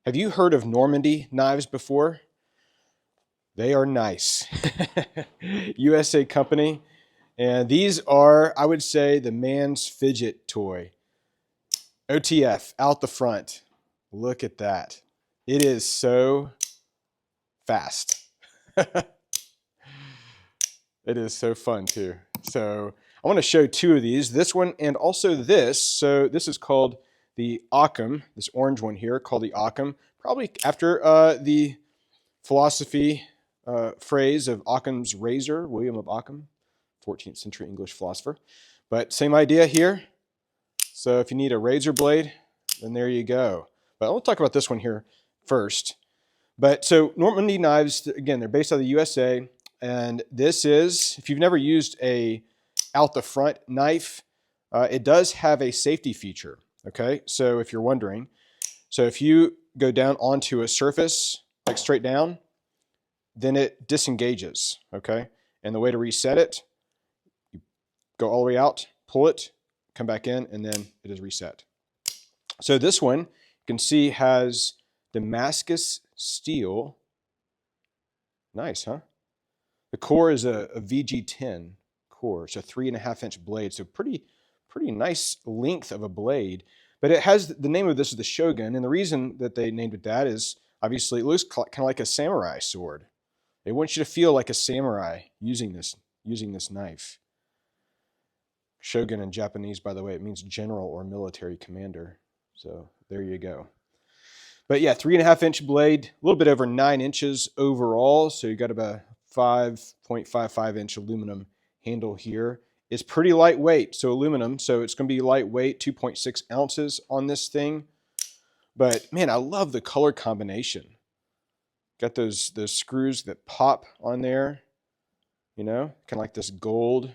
Have you heard of Normandy knives before? They are nice. USA company. And these are, I would say, the man's fidget toy. OTF, out the front. Look at that. It is so fast. It is so fun too. So I want to show two of these, this one and also this. So this is called the Occam, this orange one here called the Occam, probably after the philosophy phrase of Occam's razor, William of Occam, 14th century English philosopher. But same idea here. So if you need a razor blade, then there you go. But I'll talk about this one here first. But so Normandy knives, again, they're based out of the USA. And this is, if you've never used a out the front knife, it does have a safety feature. Okay, so if you're wondering, so if you go down onto a surface, like straight down, then it disengages. Okay, and the way to reset it, you go all the way out, pull it, come back in, and then it is reset. So this one, you can see, has Damascus steel. Nice, huh? The core is a VG10 core. It's a 3.5-inch blade, so pretty nice length of a blade. But it has, the name of this is the Shogun, and the reason that they named it that is obviously it looks kind of like a samurai sword. They want you to feel like a samurai using this knife. Shogun in Japanese, by the way, it means general or military commander. So there you go. But yeah, 3.5-inch blade, a little bit over 9 inches overall. So you got about 5.55-inch aluminum handle here. It's pretty lightweight, so aluminum, so it's going to be lightweight, 2.6 ounces on this thing. But man, I love the color combination. Got those screws that pop on there, you know, kind of like this gold.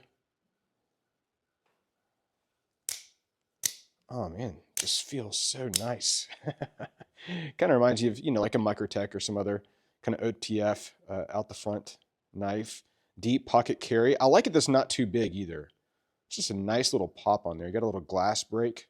Oh man, this feels so nice. Kind of reminds you of, you know, like a Microtech or some other kind of OTF out the front knife. Deep pocket carry. I like it that's not too big either. It's just a nice little pop on there. You got a little glass break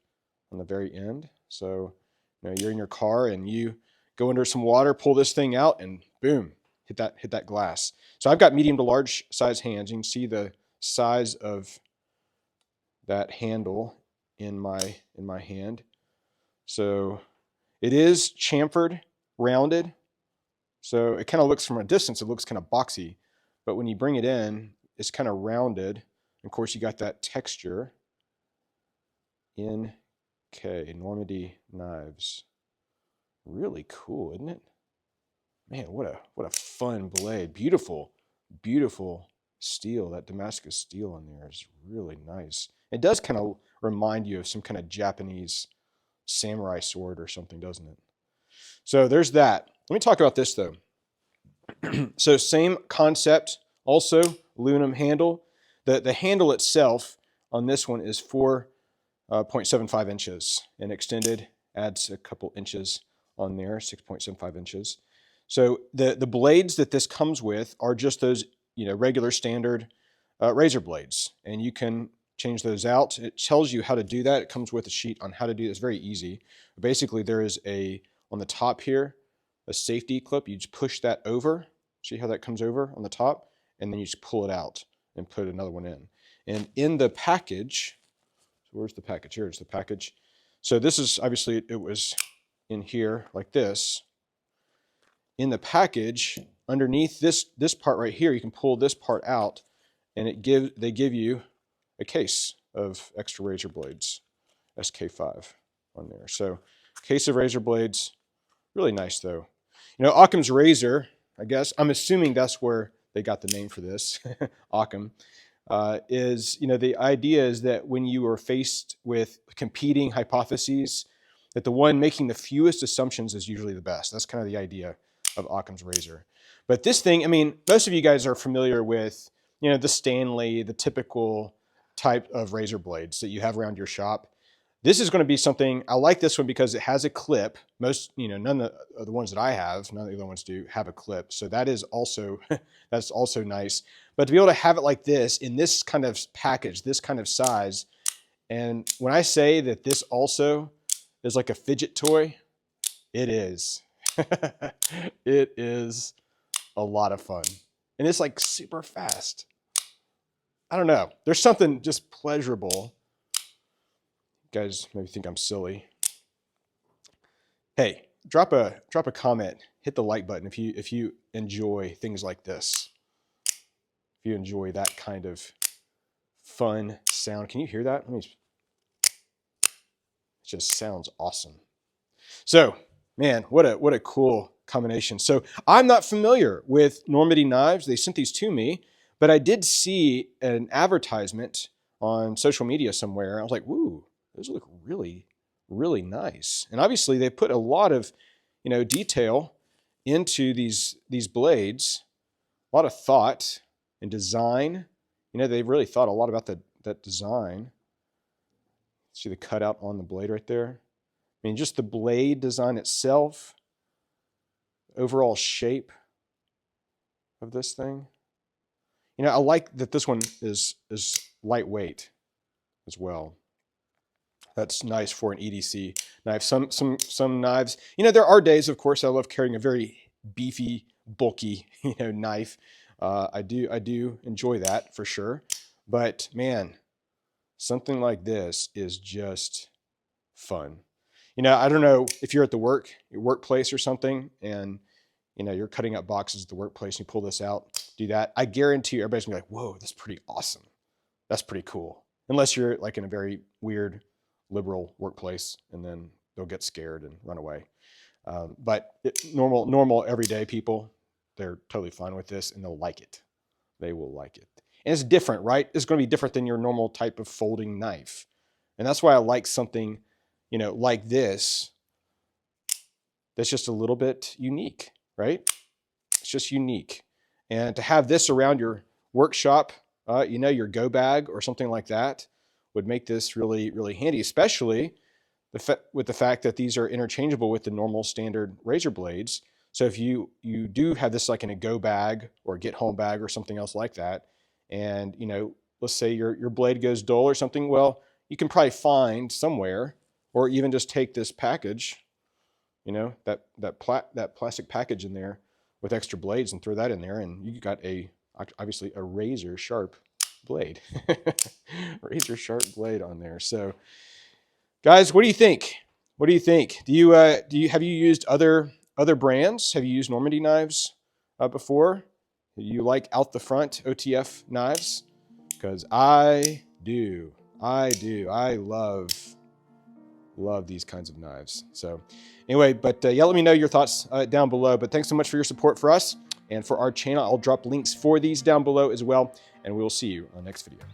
on the very end. So, you know, you're in your car and you go under some water, pull this thing out, and boom, hit that glass. So I've got medium to large size hands. You can see the size of that handle in my hand. So it is chamfered, rounded. So it kind of looks from a distance, it looks kind of boxy. But when you bring it in, it's kind of rounded. Of course, you got that texture. NK, Normandy Knives. Really cool, isn't it? Man, what a fun blade. Beautiful, beautiful steel. That Damascus steel in there is really nice. It does kind of remind you of some kind of Japanese samurai sword or something, doesn't it? So there's that. Let me talk about this though. So same concept, also aluminum handle. The handle itself on this one is 4.75 inches and extended, adds a couple inches on there, 6.75 inches. So the blades that this comes with are just those, you know, regular standard razor blades, and you can change those out. It tells you how to do that. It comes with a sheet on how to do it. It's very easy. Basically, there is on the top here, a safety clip. You just push that over. See how that comes over on the top? And then you just pull it out and put another one in. And in the package, so where's the package? Here's the package. So this is, obviously, it was in here like this. In the package, underneath this part right here, you can pull this part out, and they give you a case of extra razor blades, SK5 on there. So case of razor blades, really nice though. You know, Occam's razor, I guess, I'm assuming that's where they got the name for this, Occam, is, you know, the idea is that when you are faced with competing hypotheses, that the one making the fewest assumptions is usually the best. That's kind of the idea of Occam's razor. But this thing, I mean, most of you guys are familiar with, you know, the Stanley, the typical type of razor blades that you have around your shop. This is going to be something, I like this one because it has a clip. Most, you know, none of the ones that I have, none of the other ones do have a clip. So that is also, that's also nice. But to be able to have it like this, in this kind of package, this kind of size, and when I say that this also is like a fidget toy, it is. It is a lot of fun. And it's like super fast. I don't know. There's something just pleasurable. You guys maybe think I'm silly. Hey, drop a comment, hit the like button if you enjoy things like this. If you enjoy that kind of fun sound. Can you hear that? It just sounds awesome. So, man, what a cool combination. So I'm not familiar with Normandy Knives. They sent these to me, but I did see an advertisement on social media somewhere. I was like, woo, those look really, really nice. And obviously they put a lot of, detail into these blades, a lot of thought and design. They've really thought a lot about that design. See the cutout on the blade right there? I mean, just the blade design itself, overall shape of this thing. I like that this one is lightweight as well. That's nice for an EDC knife. Some knives, there are days, of course, I love carrying a very beefy, bulky, knife. I do enjoy that for sure. But man, something like this is just fun. I don't know if you're at your workplace or something, and you're cutting up boxes at the workplace and you pull this out, do that. I guarantee you everybody's gonna be like, whoa, that's pretty awesome. That's pretty cool. Unless you're like in a very weird liberal workplace, and then they'll get scared and run away. But normal everyday people, they're totally fine with this and they'll like it. They will like it. And it's different, right? It's going to be different than your normal type of folding knife. And that's why I like something, like this, that's just a little bit unique, right? It's just unique. And to have this around your workshop, your go bag or something like that would make this really, really handy, especially with the fact that these are interchangeable with the normal standard razor blades. So if you do have this like in a go bag or get home bag or something else like that, and let's say your blade goes dull or something, well, you can probably find somewhere, or even just take this package, that plastic package in there with extra blades and throw that in there, and you got obviously a razor sharp blade. Razor sharp blade on there. So guys, what do you think? What do you think? Have you used other brands? Have you used Normandy knives before? Do you like out the front OTF knives? Because I do. I love these kinds of knives. So anyway, but yeah, let me know your thoughts down below. But thanks so much for your support for us and for our channel. I'll drop links for these down below as well, and we will see you on the next video.